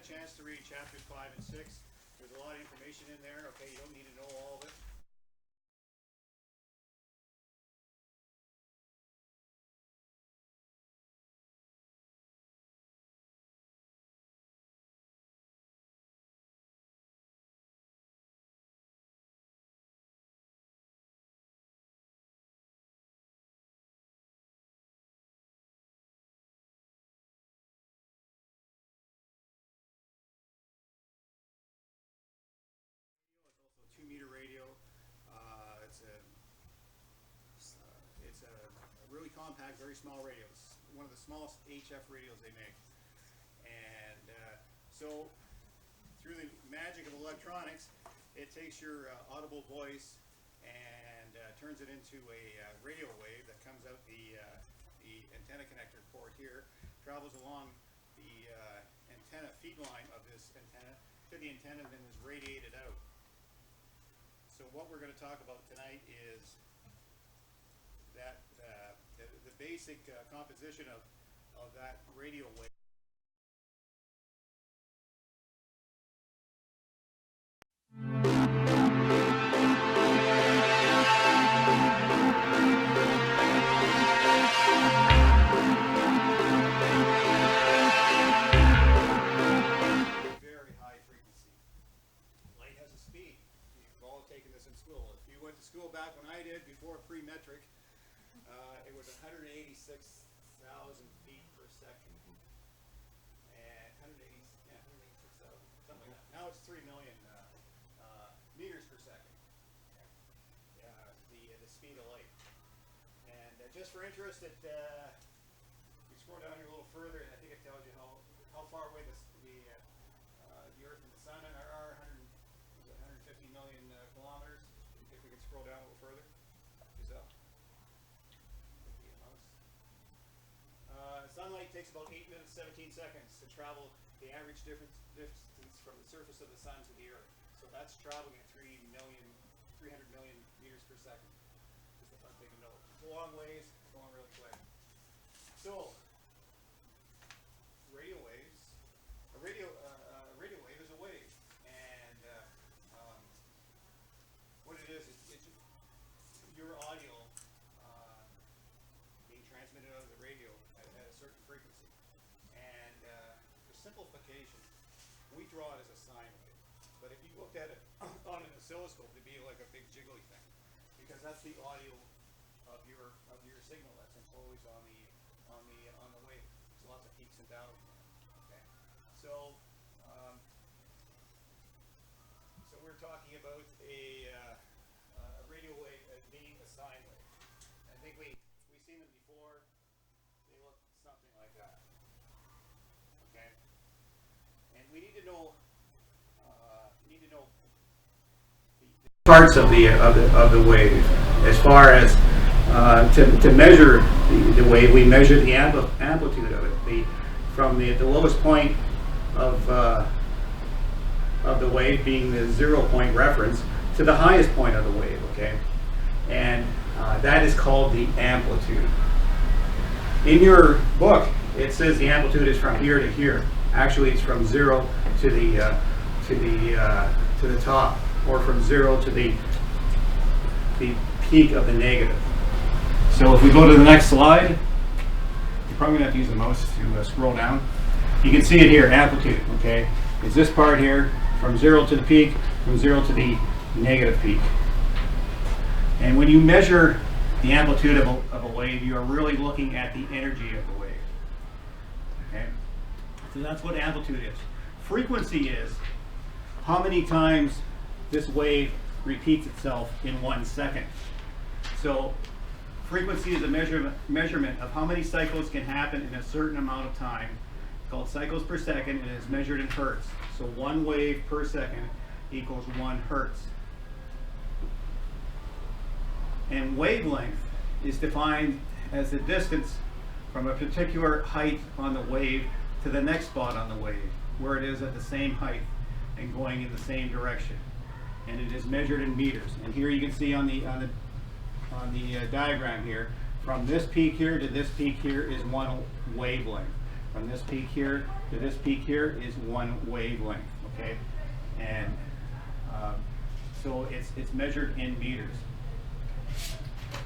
chance to read chapters 5 and 6. There's a lot of information in there. Okay, you don't need to know all of it. Also 2-meter radio. It's a really compact, very small radio. It's one of the smallest HF radios they make. And so through the magic of electronics, it takes your audible voice and turns it into a radio wave that comes out the antenna connector port here, travels along the antenna feed line of this antenna to the antenna and then is radiated out. So what we're going to talk about tonight is that the basic composition of that radio wave. Very high frequency. Light has a speed. You've all taken this in school. If you went to school back when I did, before pre-metric, it was 186,000 feet per second. And 186,000, something like that. Now it's 3 million meters per second. The speed of light. And just for interest, we scroll down here a little further, and I think it tells you how far away the Earth and the Sun are. 150 million kilometers. If we can scroll down a little further. Sunlight takes about 8 minutes 17 seconds to travel the average distance from the surface of the Sun to the Earth. So that's traveling at 300 million meters per second. Just a fun thing to know. It's a long ways, it's going really quick. So, radio waves. A radio wave is a wave. And what it is, it's your audio being transmitted out of the radio at a certain frequency. And for simplification, we draw it as a sine wave. But if you looked at it on an oscilloscope, it'd be like a big jiggly thing, because that's the audio of your signal that's imposed on the wave. There's lots of peaks and valleys. Okay, so we're talking about a radio wave as being a sine wave. I think we've seen them before. They look something like that. Okay, and we need to know the parts of the wave. As far as to measure the wave, we measure the amplitude of it. From the lowest point of the wave being the 0 point reference to the highest point of the wave. Okay, and that is called the amplitude. In your book, it says the amplitude is from here to here. Actually, it's from 0 to the top, or from 0 to the peak of the negative. So if we go to the next slide, you're probably going to have to use the mouse to scroll down. You can see it here, amplitude. Okay, it's this part here, from 0 to the peak, from 0 to the negative peak. And when you measure the amplitude of a wave, you are really looking at the energy of the wave. Okay, so that's what amplitude is. Frequency is how many times this wave repeats itself in 1 second. So frequency is a measurement of how many cycles can happen in a certain amount of time, called cycles per second, and is measured in hertz. So 1 wave per second equals 1 hertz. And wavelength is defined as the distance from a particular height on the wave to the next spot on the wave, where it is at the same height and going in the same direction. And it is measured in meters. And here you can see on the diagram here, from this peak here to this peak here is 1 wavelength. from this peak here to this peak here is one wavelength, okay? And so it's measured in meters.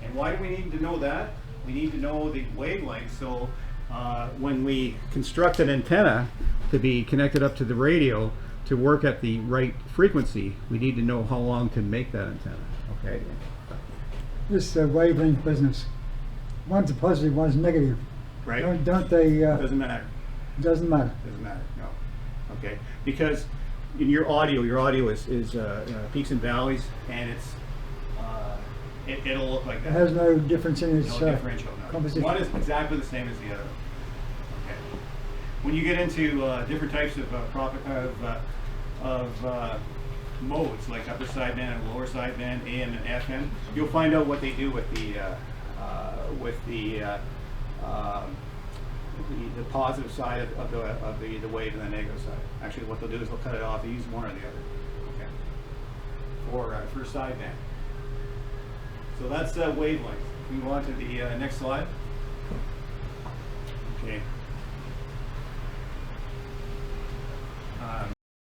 And why do we need to know that? We need to know the wavelength, so when we construct an antenna to be connected up to the radio to work at the right frequency, we need to know how long to make that antenna, okay? This wavelength business, one's positive, one's negative. Right? Don't they? Doesn't matter. Doesn't matter. Doesn't matter, no. Okay, because in your audio is peaks and valleys, and it'll look like that. It has no difference in its No differential, no. composition. One is exactly the same as the other. Okay. When you get into different types of modes, like upper sideband and lower sideband, AM and FM, you'll find out what they do with the positive side of the wave and the negative side. Actually, what they'll do is they'll cut it off. They use one or the other. Okay. For sideband. So that's wavelength. We move on to the next slide. Okay.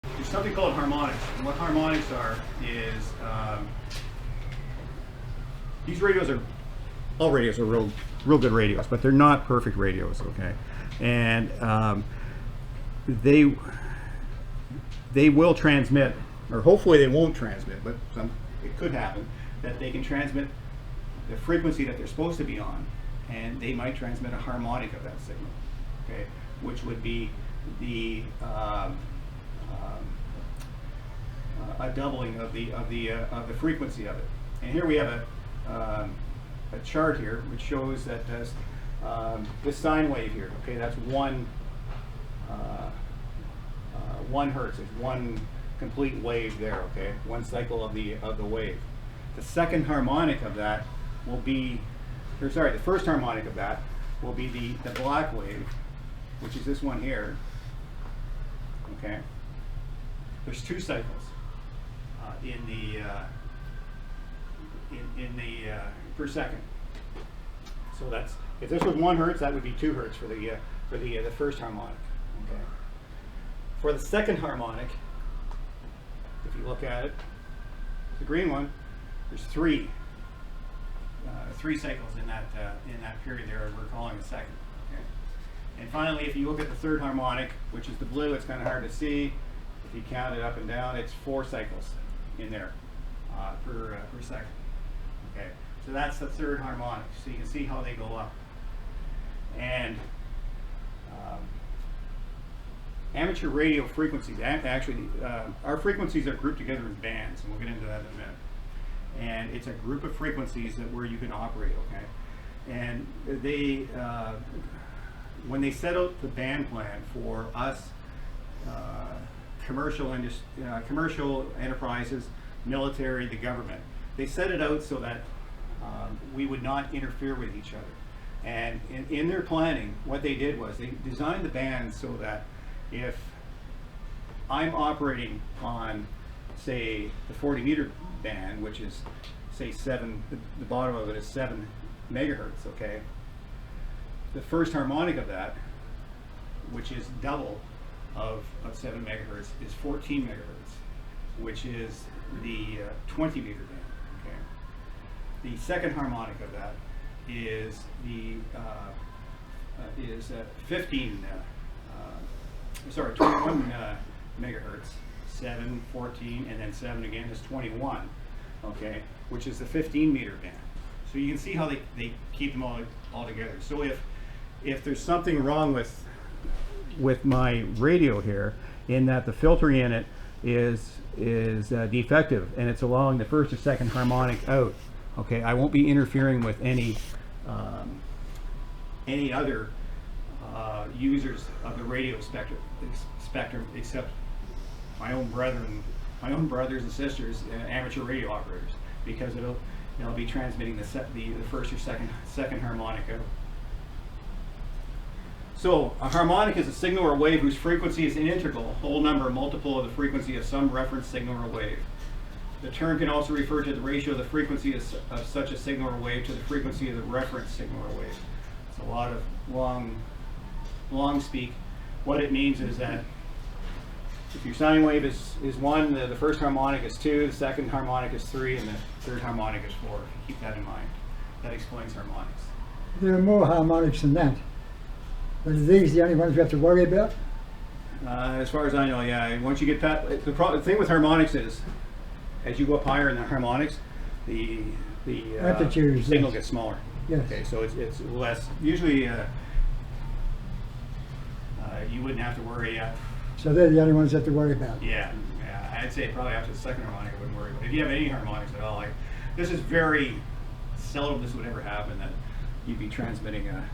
There's something called harmonics. And what harmonics are is these radios are, all radios are real good radios, but they're not perfect radios, okay? And they will transmit, or hopefully they won't transmit, but it could happen, that they can transmit the frequency that they're supposed to be on, and they might transmit a harmonic of that signal, okay? Which would be the a doubling of the frequency of it. And here we have a chart here which shows that this sine wave here, okay, that's 1 hertz. It's one complete wave there, okay, one cycle of the wave. The second harmonic of that will be, or sorry, the first harmonic of that will be the black wave, which is this one here. Okay, there's 2 cycles in the per second. So that's, if this was 1 hertz, that would be 2 hertz for the first harmonic. Okay. For the second harmonic, if you look at it, the green one, there's 3 cycles in that period there. We're calling a second. Okay. And finally, if you look at the third harmonic, which is the blue, it's kind of hard to see. If you count it up and down, it's 4 cycles in there per second. Okay, so that's the third harmonic. So you can see how they go up. And amateur radio frequencies, actually, our frequencies are grouped together in bands, and we'll get into that in a minute. And it's a group of frequencies where you can operate, okay? And they, when they set out the band plan for us, commercial enterprises, military, the government, they set it out so that we would not interfere with each other. And in their planning, what they did was they designed the band so that if I'm operating on, say, the 40-meter band, which is, say, 7, the bottom of it is 7 megahertz, okay? The first harmonic of that, which is double of 7 megahertz, is 14 megahertz, which is the 20-meter band, okay? The second harmonic of that is the 21 megahertz, 7, 14, and then 7 again is 21, okay, which is the 15-meter band. So you can see how they keep them all together. So if there's something wrong with my radio here, in that the filtering in it is defective and it's allowing the first or second harmonic out, okay, I won't be interfering with any other users of the radio spectrum except my own brothers and sisters, amateur radio operators, because it'll be transmitting the first or second harmonic out. So a harmonic is a signal or wave whose frequency is an integral, whole number, multiple of the frequency of some reference signal or wave. The term can also refer to the ratio of the frequency of such a signal or wave to the frequency of the reference signal or wave. It's a lot of long long speak, what it means is that if your sine wave is 1, the first harmonic is 2, the second harmonic is 3, and the third harmonic is 4. Keep that in mind. That explains harmonics. There are more harmonics than that. But are these the only ones we have to worry about? As far as I know, yeah. Once you get past, the thing with harmonics is, as you go up higher in the harmonics, the Amplitude is signal less. gets smaller. Yes. Okay, so it's less. Usually, you wouldn't have to worry. So they're the only ones we have to worry about. Yeah, I'd say probably after the second harmonic, I wouldn't worry. But if you have any harmonics at all, this is very seldom this would ever happen, that you'd be transmitting a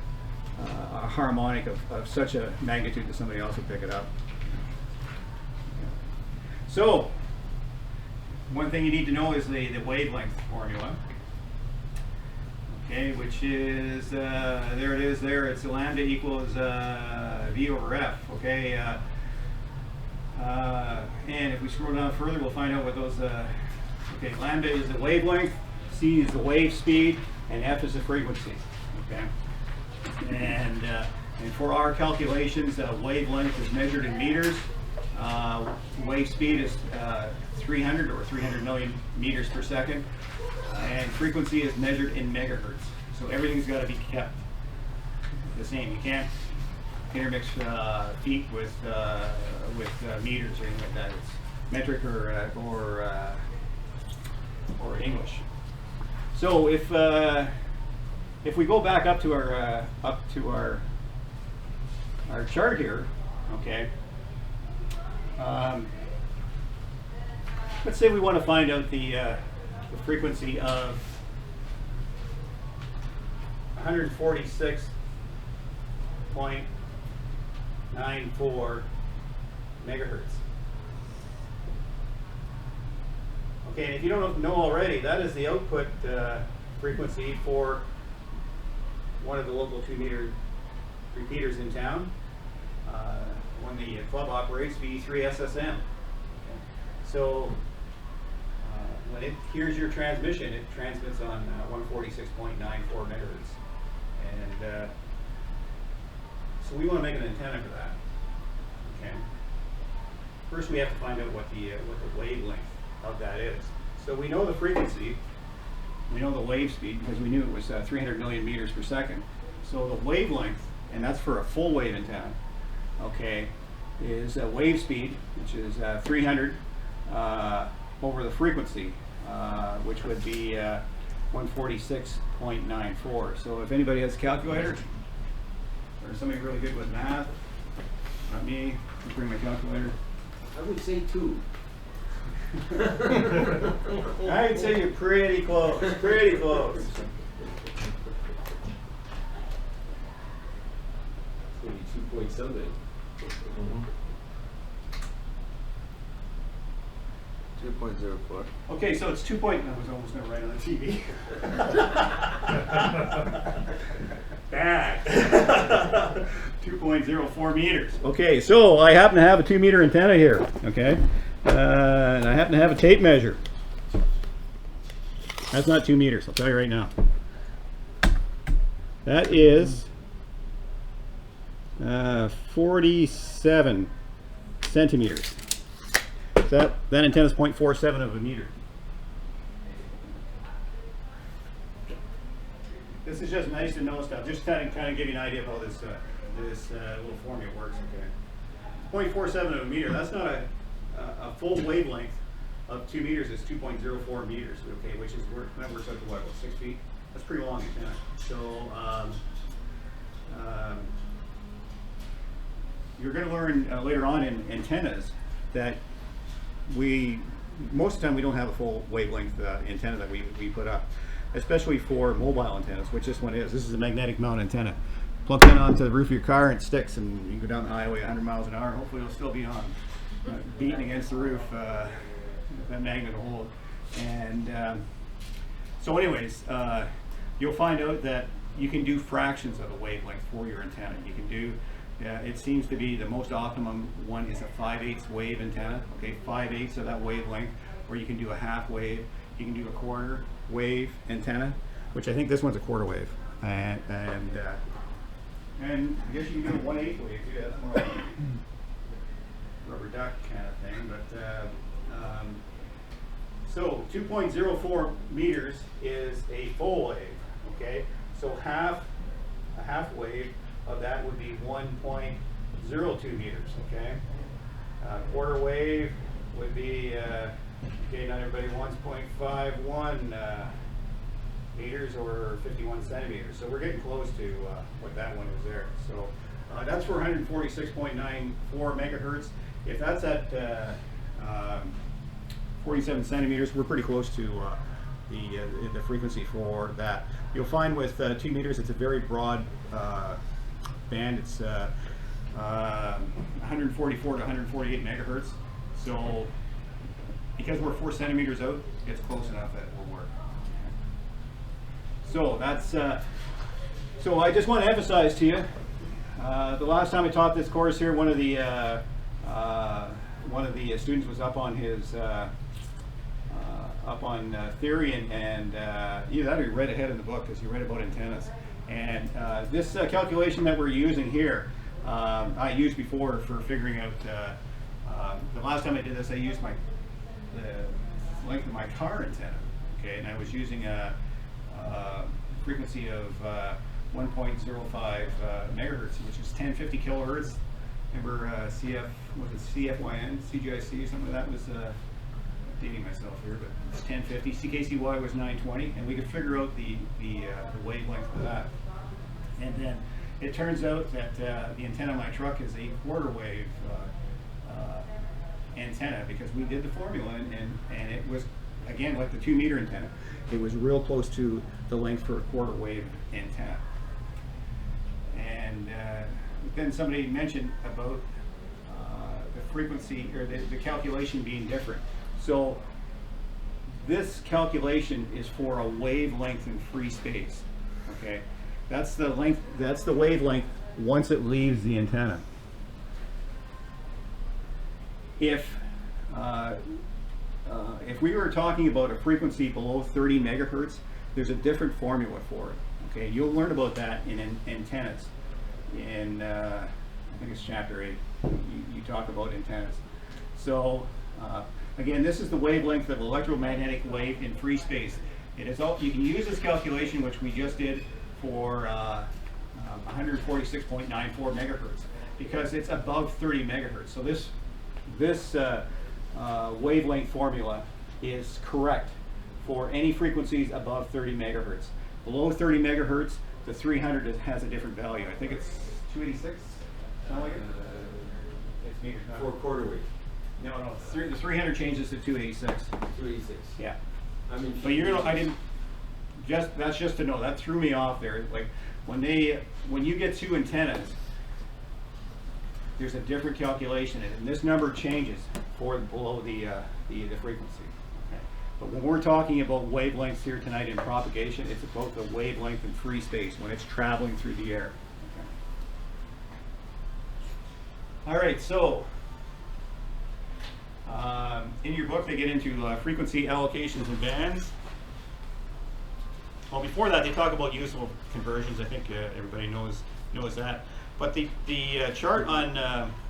harmonic of such a magnitude that somebody else would pick it up. So, one thing you need to know is the wavelength formula. Okay, which is, there it is there, it's lambda equals V over F, okay? And if we scroll down further, we'll find out what those, okay, lambda is the wavelength, C is the wave speed, and F is the frequency, okay? And for our calculations, wavelength is measured in meters, wave speed is 300 or 300 million meters per second, and frequency is measured in megahertz. So everything's got to be kept the same. You can't intermix feet with meters or anything like that. It's metric or English. So if we go back up to our chart here, okay. Let's say we want to find out the frequency of 146.94 megahertz. Okay, and if you don't know already, that is the output frequency for one of the local 2-meter repeaters in town. When the club operates, V3 SSM. Okay. So when it hears your transmission, it transmits on 146.94 megahertz. And so we want to make an antenna for that. Okay. First, we have to find out what the wavelength of that is. So we know the frequency, we know the wave speed because we knew it was 300 million meters per second. So the wavelength, and that's for a full wave antenna, okay, is wave speed, which is 300 over the frequency, which would be 146.94. So if anybody has a calculator, or somebody really good with math, not me, I'll bring my calculator. I would say 2. I'd say you're pretty close, pretty close. It's going to be 2 point something. 2.04. Okay, so it's 2 point, I was almost going to write on the TV. Bad. 2.04 meters. Okay, so I happen to have a 2-meter antenna here, okay? And I happen to have a tape measure. That's not 2 meters, I'll tell you right now. That is 47 centimeters. So that antenna is 0.47 of a meter. This is just nice to know stuff. Just kind of give you an idea of how this little formula works. Okay, 0.47 of a meter. That's not a full wavelength of 2 meters. Is 2.04 meters. Okay, which is that works out to what? About 6 feet. That's pretty long antenna. So you're going to learn later on in antennas that most of the time we don't have a full wavelength antenna that we put up, especially for mobile antennas, which this one is. This is a magnetic mount antenna. Plug that onto the roof of your car and it sticks, and you can go down the highway 100 miles an hour. Hopefully it'll still be on, beating against the roof, that magnet will hold. And so anyways, you'll find out that you can do fractions of a wavelength for your antenna. You can do, it seems to be the most optimum one is a 5/8 wave antenna, okay, 5/8 of that wavelength, or you can do a half wave, you can do a quarter wave antenna, which I think this one's a quarter wave, and And I guess you can do a 1/8 wave too. That's more like a rubber duck kind of thing. But so 2.04 meters is a full wave. Okay, so a half wave of that would be 1.02 meters. Okay, quarter wave would be okay. Not everybody 1.51 meters or 51 centimeters. So we're getting close to what that one is there. So that's for 146.94 megahertz. If that's at 47 centimeters, we're pretty close to the frequency for that. You'll find with 2 meters, it's a very broad band. It's 144 to 148 megahertz. So because we're 4 centimeters out, it's close enough that it will work. So that's so I just want to emphasize to you, the last time I taught this course here, one of the students was up on his theory, and either that or he read ahead in the book because he read about antennas. And this calculation that we're using here, I used before for figuring out. The last time I did this, I used the length of my car antenna. Okay, and I was using a frequency of 1.05 megahertz, which is 1050 kilohertz. Remember CFYN, CGIC, something like that was dating myself here, but it's 1050. CKCY was 920, and we could figure out the wavelength of that. And then it turns out that the antenna on my truck is a quarter wave antenna, because we did the formula, and it was, again, like the 2 meter antenna, it was real close to the length for a quarter wave antenna. And then somebody mentioned about the frequency, or the calculation being different. So this calculation is for a wavelength in free space. Okay, that's the length. That's the wavelength once it leaves the antenna. If we were talking about a frequency below 30 megahertz, there's a different formula for it. Okay, you'll learn about that in antennas. In I think it's chapter 8. You talk about antennas. So again, this is the wavelength of electromagnetic wave in free space. It is all, you can use this calculation, which we just did, for 146.94 megahertz, because it's above 30 megahertz. So this wavelength formula is correct for any frequencies above 30 megahertz. Below 30 megahertz, the 300 has a different value. I think it's 286. Sound like it? It's meters, not For quarter wave. No, the 300 changes to 286. 286. Yeah. I mean, But I didn't. That's just to know. That threw me off there. Like when you get two antennas, there's a different calculation, and this number changes for below the frequency. Okay. But when we're talking about wavelengths here tonight in propagation, it's about the wavelength in free space when it's traveling through the air. Okay. All right. So in your book, they get into frequency allocations and bands. Well, before that, they talk about useful conversions. I think everybody knows that. But the chart on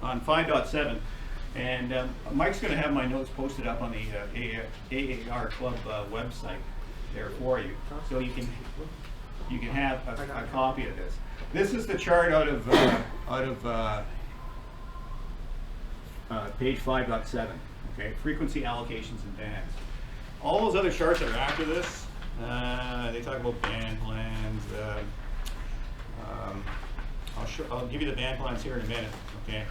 5.7, and Mike's going to have my notes posted up on the AAR Club website there for you, so you can have a copy of this. This is the chart out of page 5.7. Okay, frequency allocations and bands. All those other charts that are after this, they talk about band plans. I'll give you the band plans here in a minute. Okay.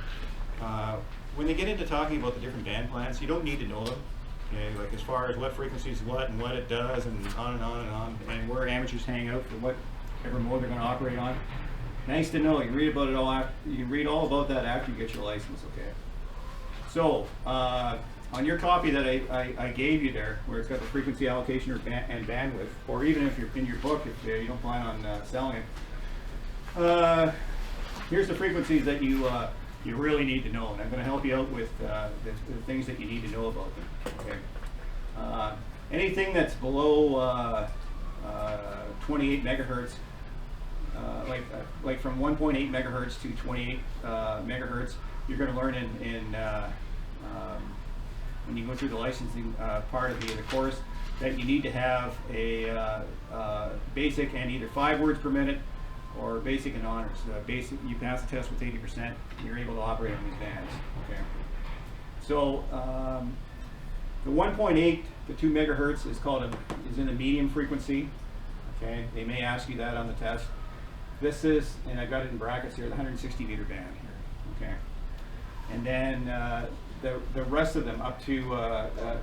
When they get into talking about the different band plans, you don't need to know them. Okay, like as far as what frequency is what and what it does, and on and on and on, and where amateurs hang out for whatever mode they're going to operate on. Nice to know. You read about it all. You can read all about that after you get your license. Okay. So on your copy that I gave you there, where it's got the frequency allocation and bandwidth, or even if you're in your book, if you don't plan on selling it, here's the frequencies that you really need to know, and I'm going to help you out with the things that you need to know about them. Okay. Anything that's below 28 megahertz, like from 1.8 megahertz to 28 megahertz, you're going to learn when you go through the licensing part of the course that you need to have a basic and either 5 words per minute or basic and honors. Basic, you pass the test with 80%, and you're able to operate on these bands. Okay. So the 1.8 to 2 megahertz is in the medium frequency. Okay, they may ask you that on the test. This is, and I got it in brackets here, the 160 meter band here. Okay, and then the rest of them up to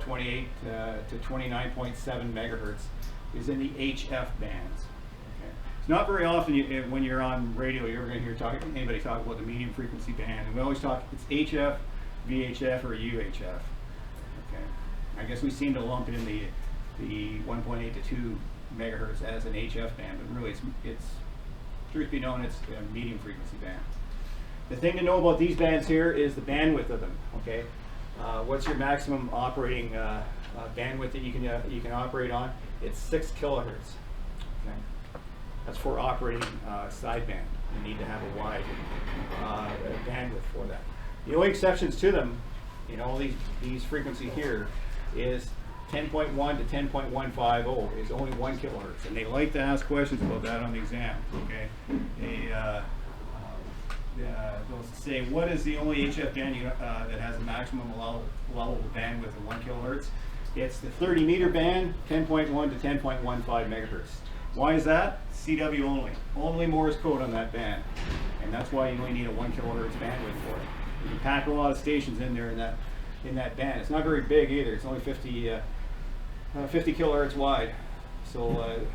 28 to 29.7 megahertz is in the HF bands. Okay, it's not very often when you're on radio you're ever going to hear anybody talk about the medium frequency band, and we always talk it's HF, VHF, or UHF. Okay, I guess we seem to lump it in the 1.8 to 2 megahertz as an HF band, but really it's truth be known, it's a medium frequency band. The thing to know about these bands here is the bandwidth of them. Okay, what's your maximum operating bandwidth that you can operate on? It's 6 kilohertz. Okay, that's for operating sideband. You need to have a wide bandwidth for that. The only exceptions to them, in all these frequencies here, is 10.1 to 10.150 is only 1 kilohertz, and they like to ask questions about that on the exam. Okay, they'll say, what is the only HF band that has a maximum allowable bandwidth of 1 kilohertz? It's the 30 meter band, 10.1 to 10.15 megahertz. Why is that? CW only Morse code on that band, and that's why you only need a 1 kilohertz bandwidth for it. You can pack a lot of stations in there in that band. It's not very big either. It's only 50 kilohertz wide, so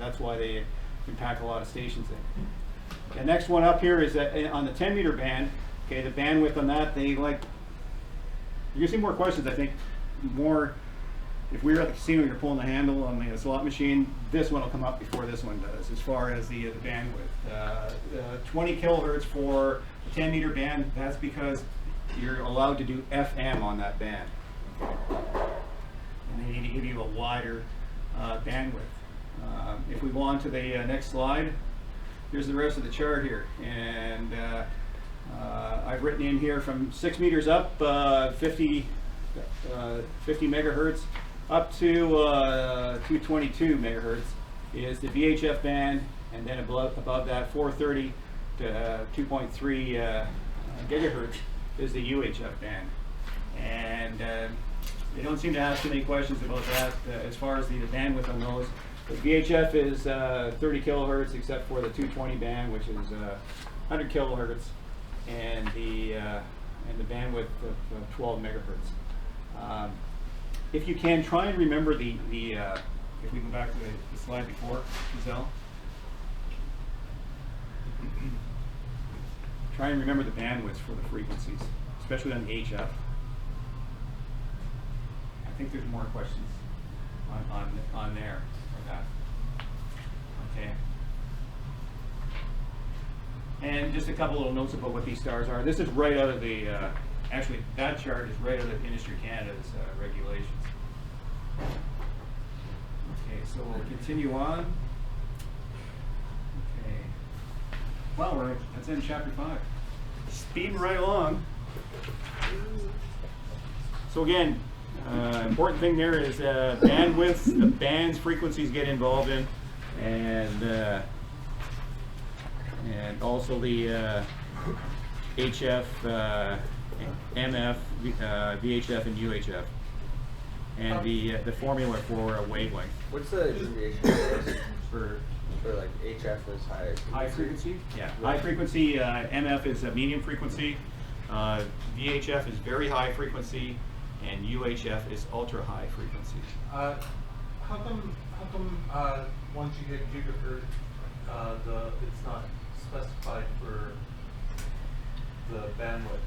that's why they can pack a lot of stations in. The next one up here is on the 10 meter band. Okay, the bandwidth on that, you're gonna see more questions. I think more if we were at the casino, you're pulling the handle on the slot machine. This one will come up before this one does, as far as the bandwidth. 20 kilohertz for the 10 meter band. That's because you're allowed to do FM on that band. And they need to give you a wider bandwidth. If we go on to the next slide, here's the rest of the chart here. And I've written in here from 6 meters up, 50 megahertz, up to 222 megahertz is the VHF band, and then above that, 430 to 2.3 gigahertz is the UHF band. And they don't seem to ask too many questions about that as far as the bandwidth on those. The VHF is 30 kilohertz, except for the 220 band, which is 100 kilohertz, and the bandwidth of 12 megahertz. If you can, try and remember if we go back to the slide before, Giselle. Try and remember the bandwidths for the frequencies, especially on the HF. I think there's more questions on there for that. Okay. And just a couple little notes about what these stars are. This is right out of the, actually that chart is right out of Industry Canada's regulations. Okay, so we'll continue on. Okay. Well, that's in chapter 5. Speeding right along. So again, important thing there is bandwidth, the band's frequencies get involved in, and also the HF, MF, VHF, and UHF, and the formula for a wavelength. What's the abbreviation for like HF is high frequency? Yeah, high frequency. MF is a medium frequency. VHF is very high frequency, and UHF is ultra high frequency. How come once you hit gigahertz, it's not specified for the bandwidth?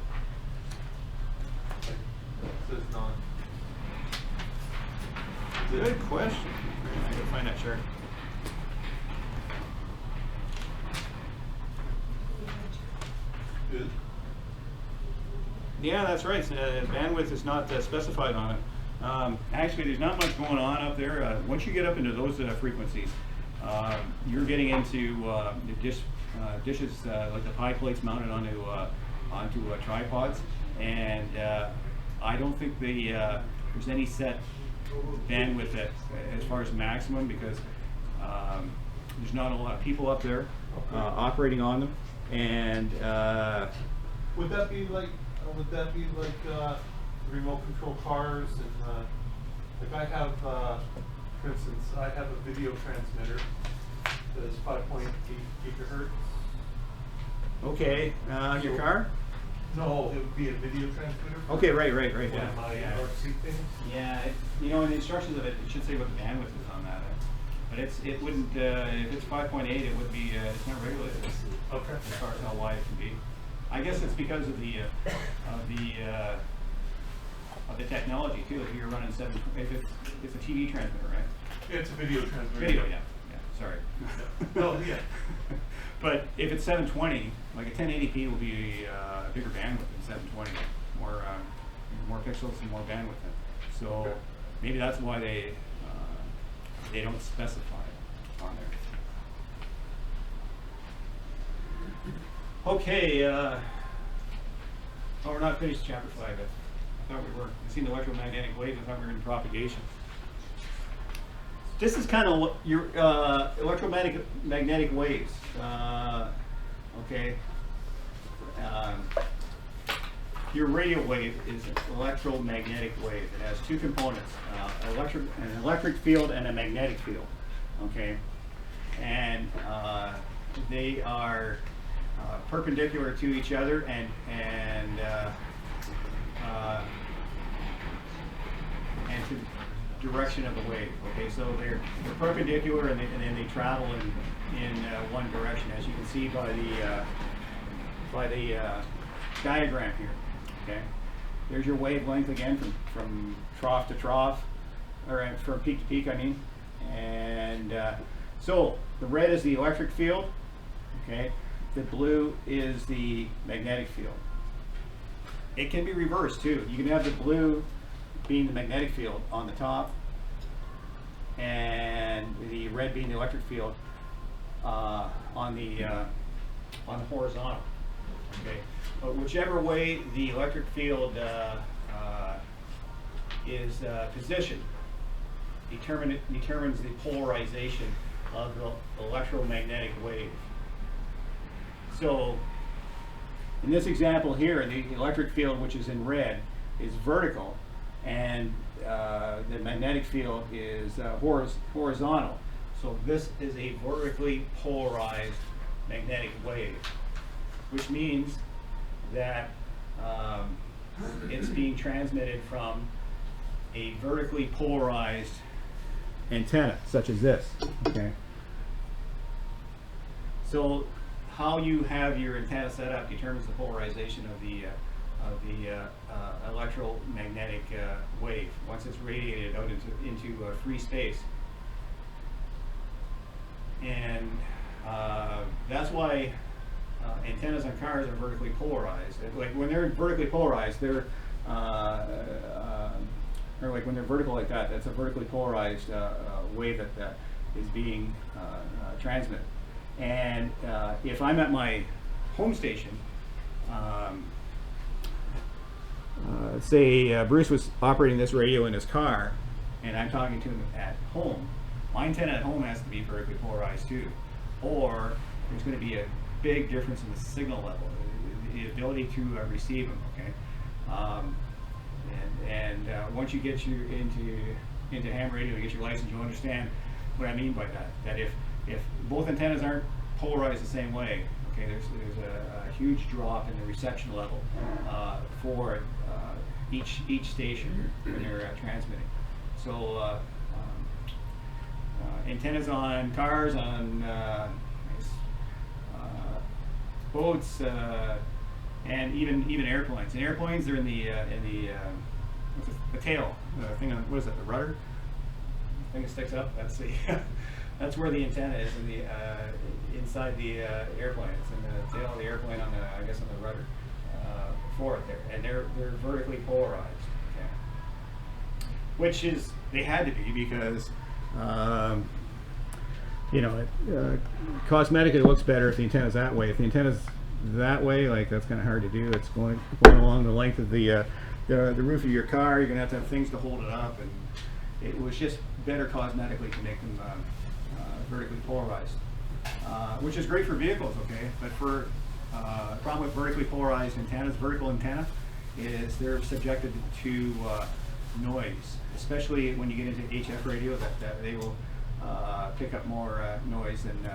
Like, it says non. Good question. I gotta find that chart. Good. Yeah, that's right. Bandwidth is not specified on it. Actually, there's not much going on up there. Once you get up into those frequencies, you're getting into the dishes like the pie plates mounted onto tripods, and I don't think there's any set bandwidth as far as maximum, because there's not a lot of people up there operating on them, and Would that be like remote control cars and like I have, for instance, I have a video transmitter that is 5.8 gigahertz. okay, your car? No, it would be a video transmitter. Okay, right, One yeah. of my Yeah. AARC things. Yeah, in the instructions of it, it should say what the bandwidth is on that. But it wouldn't, if it's 5.8, it would be, it's not regulated Okay. as far as how wide it can be. I guess it's because of the technology too. If you're running it's a TV transmitter, right? It's a video transmitter. Video, yeah, sorry. No, yeah. But if it's 720, like a 1080p will be a bigger bandwidth than 720, more pixels and more bandwidth. So Okay. maybe that's why they don't specify it on there. Okay, we're not finished chapter 5 yet. I thought we were. We've seen the electromagnetic wave. I thought we were in propagation. This is kind of your electromagnetic waves. Okay. Your radio wave is an electromagnetic wave. It has two components: an electric field and a magnetic field. Okay, and they are perpendicular to each other and to the direction of the wave. Okay, so they're perpendicular and then they travel in one direction, as you can see by the diagram here. Okay, there's your wavelength again from trough to trough, or from peak to peak, I mean. And so the red is the electric field. Okay, the blue is the magnetic field. It can be reversed too. You can have the blue being the magnetic field on the top, and the red being the electric field on the horizontal. Okay, but whichever way the electric field is positioned determines the polarization of the electromagnetic wave. So in this example here, the electric field, which is in red, is vertical, and the magnetic field is horizontal. So this is a vertically polarized magnetic wave, which means that it's being transmitted from a vertically polarized antenna, such as this. Okay. So how you have your antenna set up determines the polarization of the electromagnetic wave once it's radiated out into free space. And that's why antennas on cars are vertically polarized. Like when they're vertically polarized, they're or like when they're vertical like that, that's a vertically polarized wave that is being transmitted. And if I'm at my home station, say Bruce was operating this radio in his car, and I'm talking to him at home, my antenna at home has to be vertically polarized too, or there's going to be a big difference in the signal level, the ability to receive them. Okay, and once you get into ham radio and get your license, you'll understand what I mean by that. That if both antennas aren't polarized the same way, okay, there's a huge drop in the reception level for each station when they're transmitting. So antennas on cars, on boats, and even airplanes. In airplanes, they're in the tail thing on, what is that? The rudder thing that sticks up. That's the that's where the antenna is in the inside the airplane. It's in the tail of the airplane on the, I guess, on the rudder for it there, and they're vertically polarized. Okay. Which is, they had to be, because you know, cosmetically it looks better if the antenna's that way. If the antenna's that way, like, that's kind of hard to do. It's going along the length of the roof of your car. You're gonna have things to hold it up, and it was just better cosmetically to make them vertically polarized, which is great for vehicles, okay? But for the problem with vertically polarized antennas, vertical antenna, is they're subjected to noise, especially when you get into HF radio. That they will pick up more noise than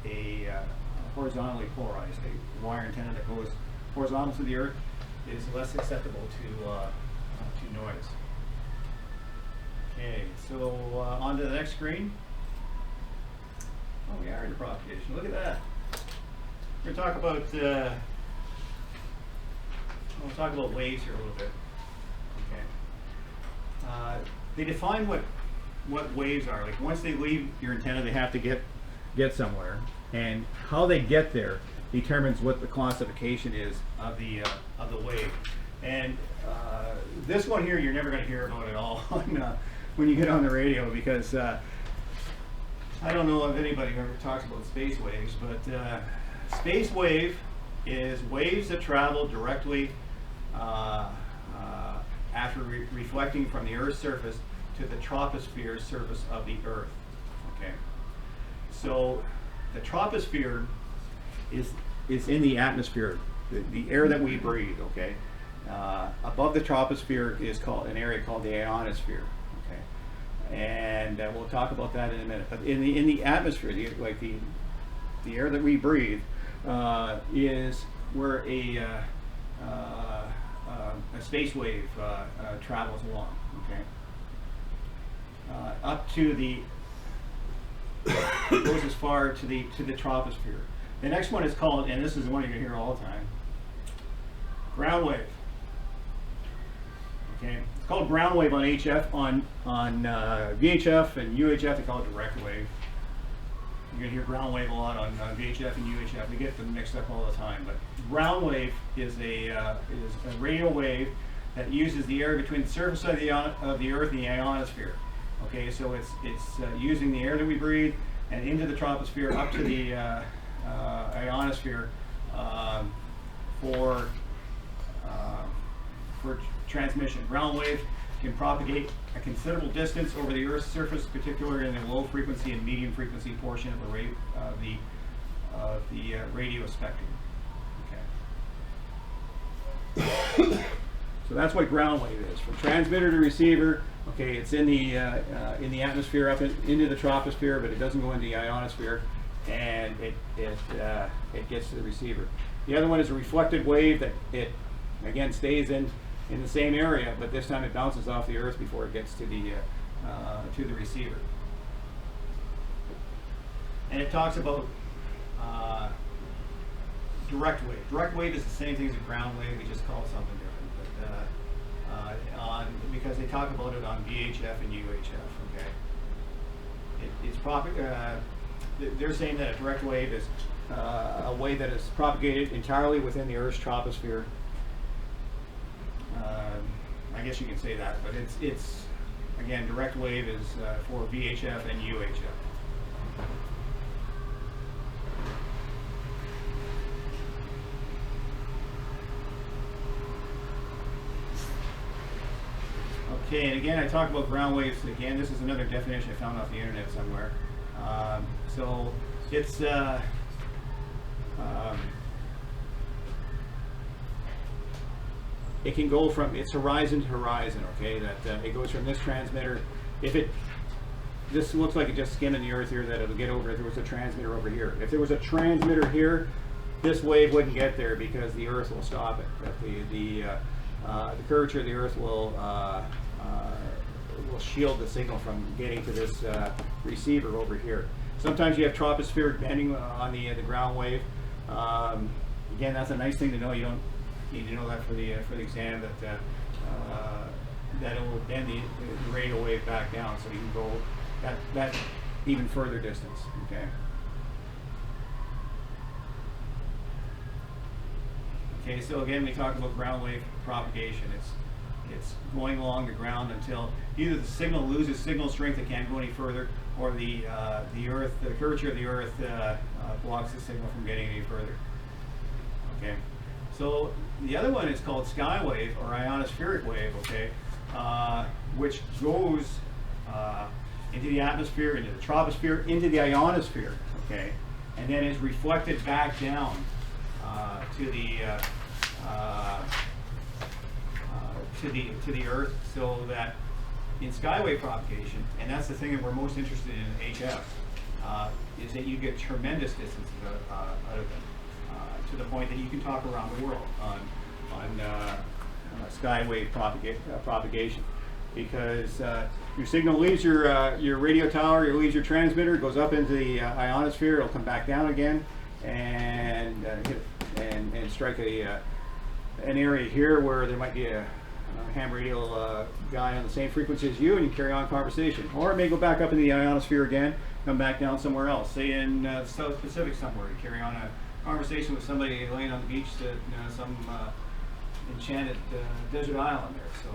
a horizontally polarized. A wire antenna that goes horizontal to the earth is less susceptible to noise. Okay, so on to the next screen. Oh, we are into propagation. Look at that. We're going to talk about we'll talk about waves here a little bit. Okay. They define what waves are. Like, once they leave your antenna, they have to get somewhere, and how they get there determines what the classification is of the wave. And this one here, you're never going to hear about at all when you get on the radio, because I don't know if anybody ever talks about space waves, but space wave is waves that travel directly after reflecting from the Earth's surface to the troposphere surface of the Earth. Okay, so the troposphere is in the atmosphere, the air that we breathe. Okay, above the troposphere is called an area called the ionosphere. Okay, and we'll talk about that in a minute. But in the atmosphere, the air that we breathe is where a space wave travels along. Okay, up to the it goes as far to the troposphere. The next one is called, and this is the one you're going to hear all the time, ground wave. Okay, it's called ground wave on HF. On VHF and UHF, they call it direct wave. You're going to hear ground wave a lot on VHF and UHF. We get them mixed up all the time. But ground wave is a radio wave that uses the air between the surface of the Earth and the ionosphere. Okay, so it's using the air that we breathe and into the troposphere up to the ionosphere for transmission. Ground wave can propagate a considerable distance over the Earth's surface, particularly in the low frequency and medium frequency portion of the radio spectrum. Okay. So that's what ground wave is. From transmitter to receiver, okay, it's in the atmosphere up into the troposphere, but it doesn't go into the ionosphere, and it gets to the receiver. The other one is a reflected wave that it again stays in the same area, but this time it bounces off the Earth before it gets to the receiver. And it talks about direct wave. Direct wave is the same thing as a ground wave. We just call it something different. But because they talk about it on VHF and UHF. Okay. They're saying that a direct wave is a wave that is propagated entirely within the Earth's troposphere. I guess you can say that, but it's again, direct wave is for VHF and UHF. Okay, and again, I talk about ground waves. Again, this is another definition I found off the internet somewhere. So it's it can go from horizon to horizon. Okay, that it goes from this transmitter. This looks like it just skimming the Earth here. That it'll get over. If there was a transmitter over here. If there was a transmitter here, this wave wouldn't get there because the Earth will stop it. That the curvature of the Earth will shield the signal from getting to this receiver over here. Sometimes you have tropospheric bending on the ground wave. Again, that's a nice thing to know. You don't need to know that for the exam, that it will bend the radio wave back down, so you can go that even further distance. Okay. Okay, so again, we talked about ground wave propagation. It's going along the ground until either the signal loses signal strength, it can't go any further, or the Earth, the curvature of the Earth blocks the signal from getting any further. Okay, so the other one is called sky wave or ionospheric wave. Okay, which goes into the atmosphere, into the troposphere, into the ionosphere. Okay, and then is reflected back down to the Earth, so that in skywave propagation, and that's the thing that we're most interested in HF, is that you get tremendous distances out of them, to the point that you can talk around the world on skywave propagation, because your signal leaves your radio tower, it leaves your transmitter, goes up into the ionosphere, it'll come back down again, and and strike an area here where there might be a ham radio guy on the same frequency as you, and you carry on conversation. Or it may go back up into the ionosphere again, come back down somewhere else, say in the South Pacific somewhere, you carry on a conversation with somebody laying on the beach at some enchanted desert island there. So,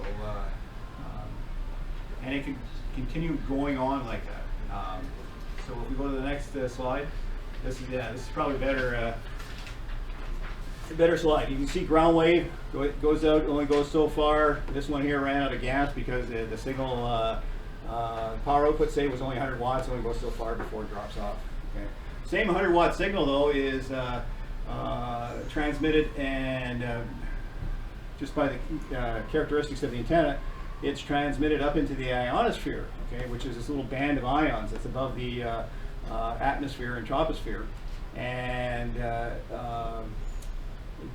and it can continue going on like that. So if we go to the next slide, this is probably better. A better slide. You can see ground wave goes out, only goes so far. This one here ran out of gas because the signal power output, say, was only 100 watts, only goes so far before it drops off. Okay. Same 100-watt signal though is transmitted, and just by the characteristics of the antenna, it's transmitted up into the ionosphere, okay, which is this little band of ions that's above the atmosphere and troposphere, and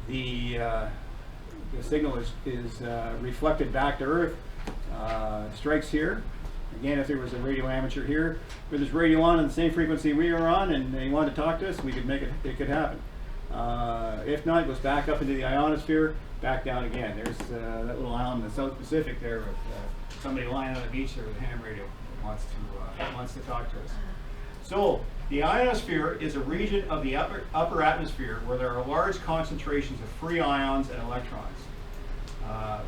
the signal is reflected back to Earth, strikes here. Again, if there was a radio amateur here with his radio on the same frequency we are on, and they wanted to talk to us, we could make it. It could happen. If not, it goes back up into the ionosphere, back down again. There's that little island in the South Pacific there with somebody lying on the beach there with a ham radio that wants to talk to us. So the ionosphere is a region of the upper atmosphere where there are large concentrations of free ions and electrons.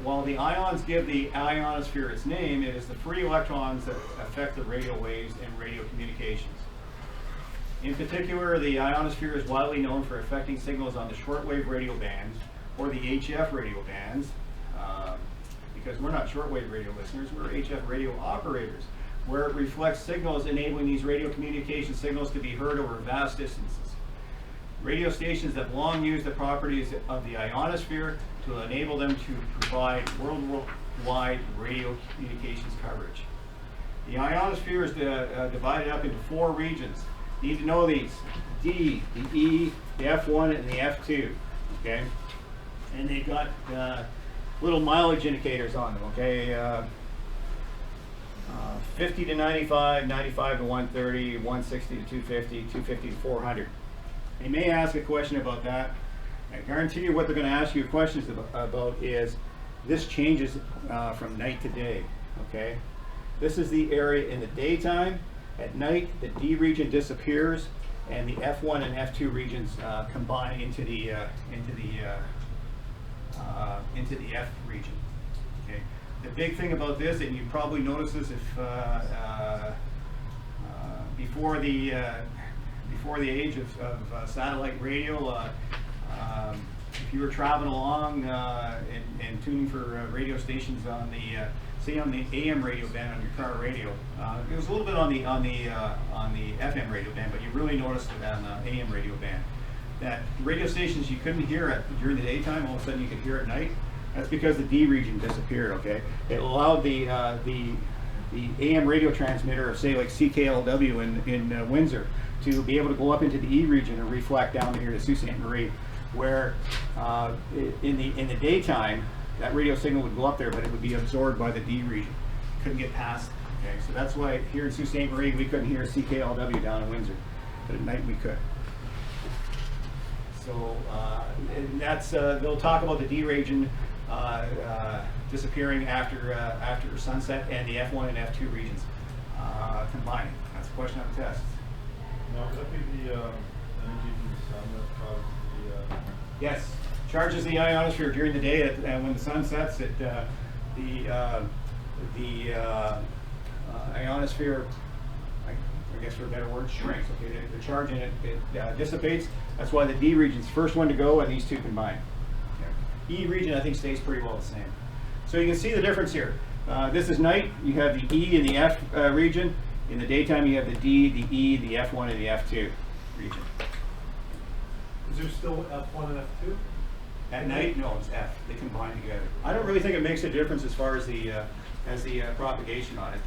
While the ions give the ionosphere its name, it is the free electrons that affect the radio waves and radio communications. In particular, the ionosphere is widely known for affecting signals on the shortwave radio bands, or the HF radio bands, because we're not shortwave radio listeners, we're HF radio operators, where it reflects signals enabling these radio communication signals to be heard over vast distances. Radio stations have long used the properties of the ionosphere to enable them to provide worldwide radio communications coverage. The ionosphere is divided up into 4 regions. You need to know these: D, the E, the F1, and the F2. Okay, and they've got little mileage indicators on them. Okay, 50 to 95, 95 to 130, 160 to 250, 250 to 400. They may ask a question about that. I guarantee you what they're going to ask you questions about is, this changes from night to day, okay? This is the area in the daytime. At night, the D region disappears, and the F1 and F2 regions combine into the F region, okay? The big thing about this, and you probably noticed this if before the age of satellite radio, if you were traveling along and tuning for radio stations on the say on the AM radio band on your car radio, it was a little bit on the FM radio band, but you really noticed it on the AM radio band. That radio stations you couldn't hear during the daytime, all of a sudden you could hear at night. That's because the D region disappeared. Okay, it allowed the AM radio transmitter of, say, like CKLW in Windsor to be able to go up into the E region and reflect down here to Sault Ste. Marie, where in the daytime that radio signal would go up there, but it would be absorbed by the D region. Couldn't get past. Okay, so that's why here in Sault Ste. Marie we couldn't hear CKLW down in Windsor, but at night we could. So and that's they'll talk about the D region disappearing after sunset, and the F1 and F2 regions combining. That's a question on the test. Now, would that be the energy from the sun that causes the... Yes, charges the ionosphere during the day, when the sun sets. The ionosphere, I guess for a better word, shrinks. Okay, the charge in it, dissipates. That's why the D region's the first one to go, and these two combine. Okay. E region, I think, stays pretty well the same. So you can see the difference here. This is night. You have the E and the F region. In the daytime, you have the D, the E, the F1, and the F2 region. Is there still F1 and F2? At night, no, it's F. They combine together. I don't really think it makes a difference as far as the propagation on it.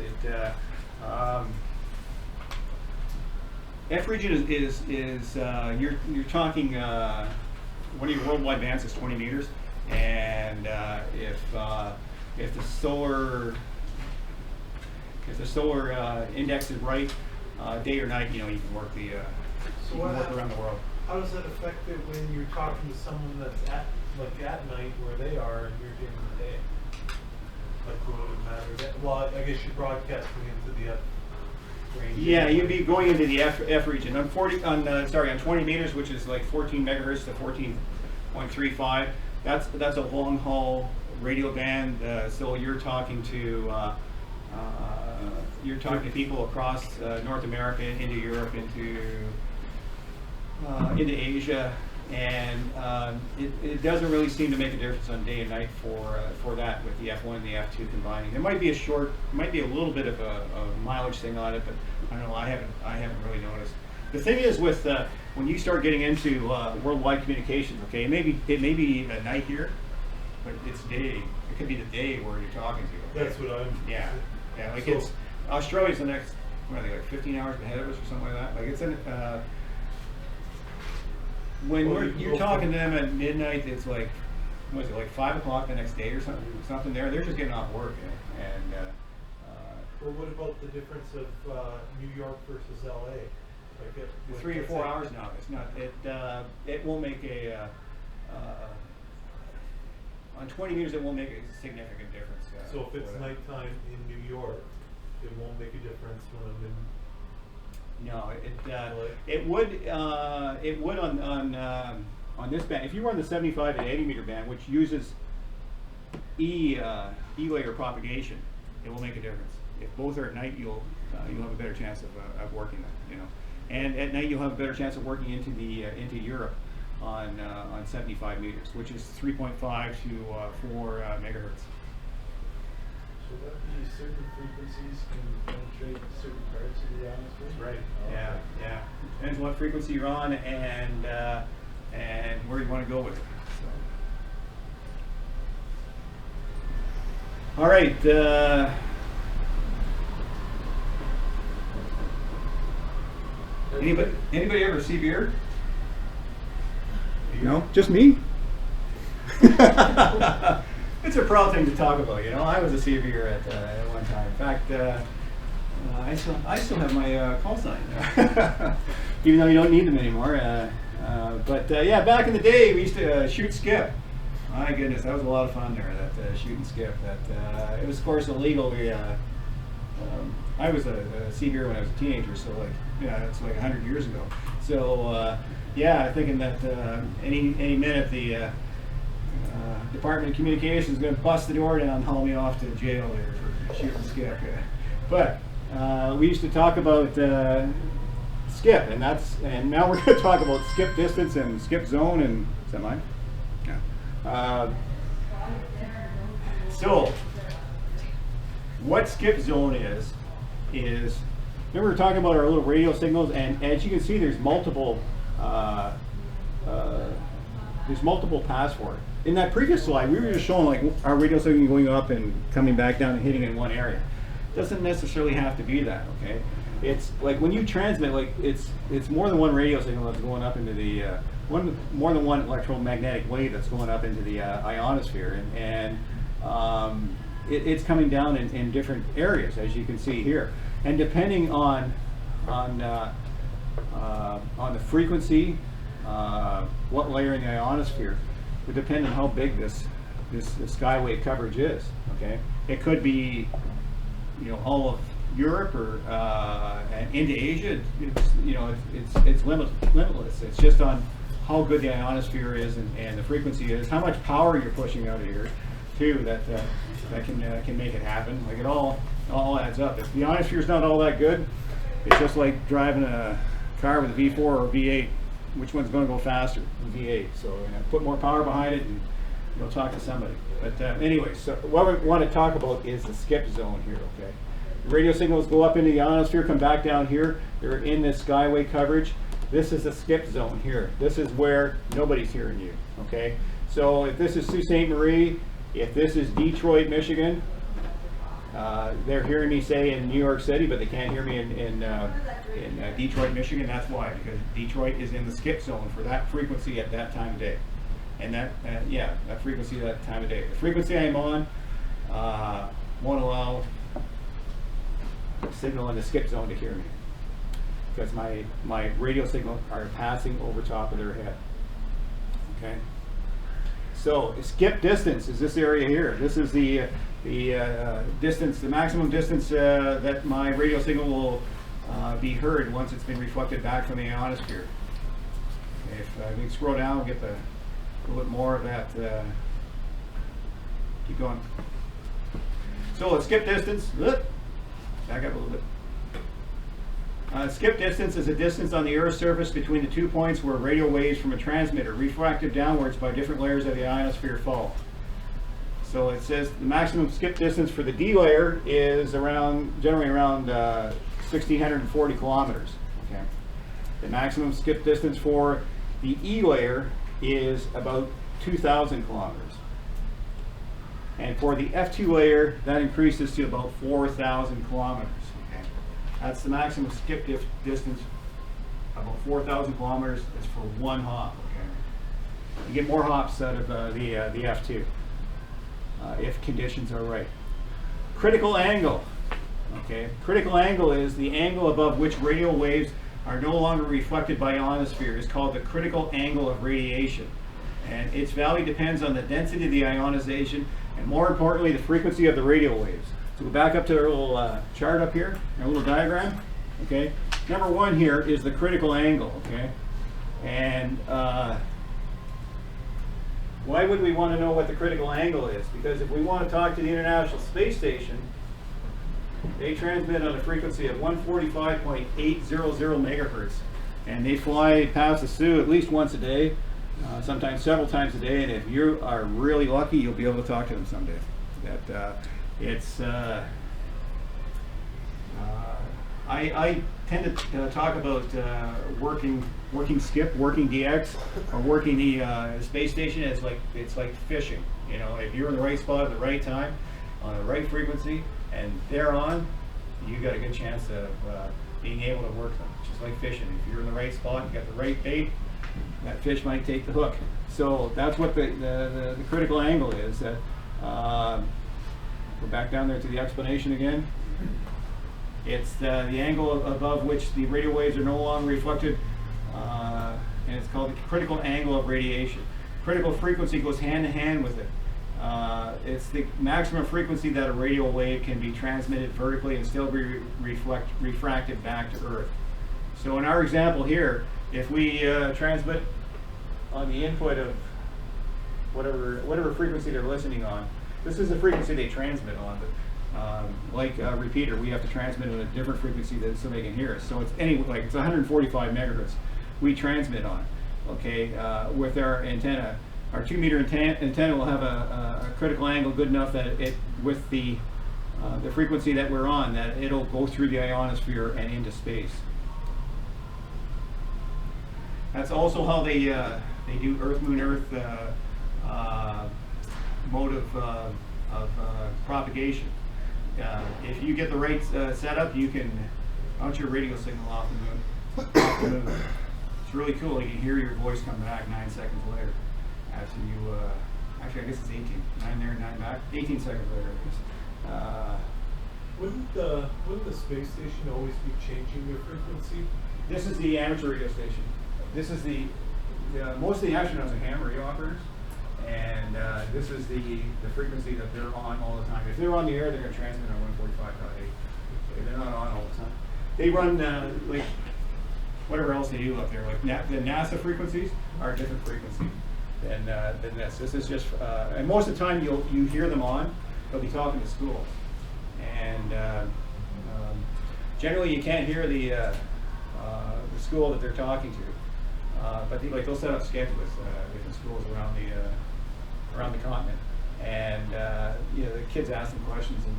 F region is you're talking one of your worldwide bands is 20 meters, and if the solar index is right, day or night, you can work around the world. How does that affect it when you're talking to someone that's at night where they are and you're during the day? Like, would it matter? Well, I guess you're broadcasting into the F range. Yeah, you'd be going into the F region on 20 meters, which is like 14 megahertz to 14.35. That's a long haul radio band. So you're talking to people across North America, into Europe, into Asia, and it doesn't really seem to make a difference on day and night for that with the F1 and the F2 combining. There might be a little bit of a mileage thing on it, but I don't know. I haven't really noticed. The thing is with when you start getting into worldwide communications, okay, it may be a night here, but it's day. It could be the day where you're talking to. Okay? That's what I'm. Yeah. Like it's Australia's the next. What are they, like 15 hours ahead of us or something like that? Like it's in. When you're talking to them at midnight, it's like, what is it, like 5 o'clock the next day or something? They're just getting off work, and Well, what about the difference of New York versus LA? Like 3 or 4 hours now. It's not. It won't make on 20 meters. It won't make a significant difference. So if it's nighttime in New York, it won't make a difference when I'm in. No, it would on this band. If you run the 75 and 80 meter band, which uses E layer propagation, it will make a difference. If both are at night, you'll have a better chance of working them. And at night you'll have a better chance of working into Europe on 75 meters, which is 3.5 to 4 megahertz. So that means certain frequencies can penetrate certain parts of the ionosphere? Right. Oh, Yeah. Depends what frequency you're on and where you want to go with it. So. All right. Anybody ever see beer? No, just me. It's a proud thing to talk about, I was a CVer at one time. In fact, I still have my call sign, even though you don't need them anymore. But back in the day, we used to shoot skip. My goodness, that was a lot of fun there. That shoot and skip. It was, of course, illegal. I was a CVer when I was a teenager, so it's like 100 years ago. So thinking that any minute the Department of Communications is going to bust the door down and haul me off to jail there for shooting skip. But we used to talk about skip, and now we're going to talk about skip distance and skip zone. And is that mine? Yeah. So what skip zone is remember we were talking about our little radio signals, and as you can see, there's multiple paths for it. In that previous slide, we were just showing like our radio signal going up and coming back down and hitting in one area. Doesn't necessarily have to be that, okay? It's like when you transmit, like it's more than one radio signal that's going up into the more than one electromagnetic wave that's going up into the ionosphere, and it's coming down in different areas, as you can see here, and depending on the frequency, what layer in the ionosphere, would depend on how big this skywave coverage is. Okay, it could be all of Europe or and into Asia. It's limitless. It's just on how good the ionosphere is and the frequency is, how much power you're pushing out of here, too. That can make it happen. Like it all adds up. If the ionosphere is not all that good, It's just like driving a car with a V4 or a V8. Which one's going to go faster? The V8. So put more power behind it and you'll talk to somebody. But anyway, so what we want to talk about is the skip zone here, okay? The radio signals go up into the ionosphere, come back down here. They're in this skyway coverage. This is the skip zone here. This is where nobody's hearing you, okay? So if this is Sault Ste. Marie, if this is Detroit, Michigan, they're hearing me say in New York City, but they can't hear me in Detroit, Michigan. That's why, because Detroit is in the skip zone for that frequency at that time of day. And that, that frequency at that time of day. The frequency I'm on won't allow the signal in the skip zone to hear me, because my radio signals are passing over top of their head. Okay. So skip distance is this area here. This is the distance, the maximum distance that my radio signal will be heard once it's been reflected back from the ionosphere. If we scroll down, we'll get a little bit more of that. Keep going. So skip distance. Back up a little bit. Skip distance is a distance on the Earth's surface between the 2 points where radio waves from a transmitter refracted downwards by different layers of the ionosphere fall. So it says the maximum skip distance for the D layer is generally around 1,640 kilometers. Okay. The maximum skip distance for the E layer is about 2,000 kilometers. And for the F2 layer, that increases to about 4,000 kilometers. Okay. That's the maximum skip distance. About 4,000 kilometers is for one hop. Okay. You get more hops out of the F2 if conditions are right. Critical angle. Okay. Critical angle is the angle above which radio waves are no longer reflected by ionosphere. It's called the critical angle of radiation. And its value depends on the density of the ionization and, more importantly, the frequency of the radio waves. So go back up to our little chart up here, our little diagram. Okay. Number one here is the critical angle. Okay. And why would we want to know what the critical angle is? Because if we want to talk to the International Space Station, they transmit on a frequency of 145.800 megahertz, and they fly past the Sioux at least once a day, sometimes several times a day. And if you are really lucky, you'll be able to talk to them someday. I tend to talk about working skip, working DX, or working the space station as it's like fishing. You know, if you're in the right spot at the right time, on the right frequency, and they're on, you got a good chance of being able to work them. Just like fishing, if you're in the right spot, you got the right bait, that fish might take the hook. So that's what the critical angle is. That go back down there to the explanation again. It's the angle above which the radio waves are no longer reflected, and it's called the critical angle of radiation. Critical frequency goes hand in hand with it. It's the maximum frequency that a radio wave can be transmitted vertically and still be refracted back to Earth. So in our example here, if we transmit on the input of whatever frequency they're listening on, this is the frequency they transmit on. But like a repeater, we have to transmit on a different frequency so they can hear us. So it's it's 145 megahertz we transmit on. Okay, with our antenna. Our 2-meter antenna will have a critical angle good enough that with the frequency that we're on, that it'll go through the ionosphere and into space. That's also how they do Earth, Moon, Earth mode of propagation. If you get the right setup, you can bounce your radio signal off the moon. It's really cool. You can hear your voice come back 9 seconds later. After you, actually I guess it's 18. 9 there, 9 back. 18 seconds later, I guess. Wouldn't the space station always be changing their frequency? This is the amateur radio station. This is most of the astronauts are ham radio operators, and this is the frequency that they're on all the time. If they're on the air, they're going to transmit on 145.8. They're not on all the time. They run like whatever else they do up there. Like the NASA frequencies are a different frequency than this. This is just, and most of the time you hear them on. They'll be talking to schools, and Generally, you can't hear the school that they're talking to, but they'll set up schedules different schools around the continent, and the kids ask them questions, and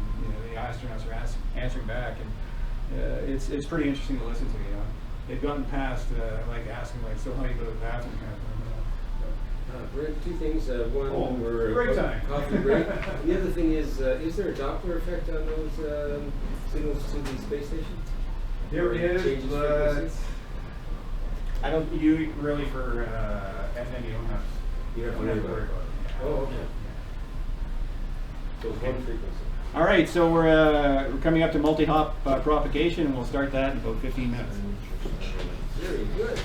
the astronauts are answering back, and it's pretty interesting to listen to. They've gotten past asking so how do you go to the bathroom kind of thing. Brent, two things. One, we're break time. Coffee break. The other thing is there a Doppler effect on those signals to the space station? There is, Changes but frequencies? I don't. You really for FM, you don't have. You don't have to worry about it. Oh, okay. So it's one frequency. All right, so we're coming up to multi-hop propagation, and we'll start that in about 15 minutes. Very good.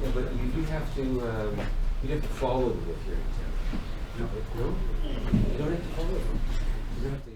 Yeah, but you have to follow them if you're in town. No? You don't have to follow them. You don't have to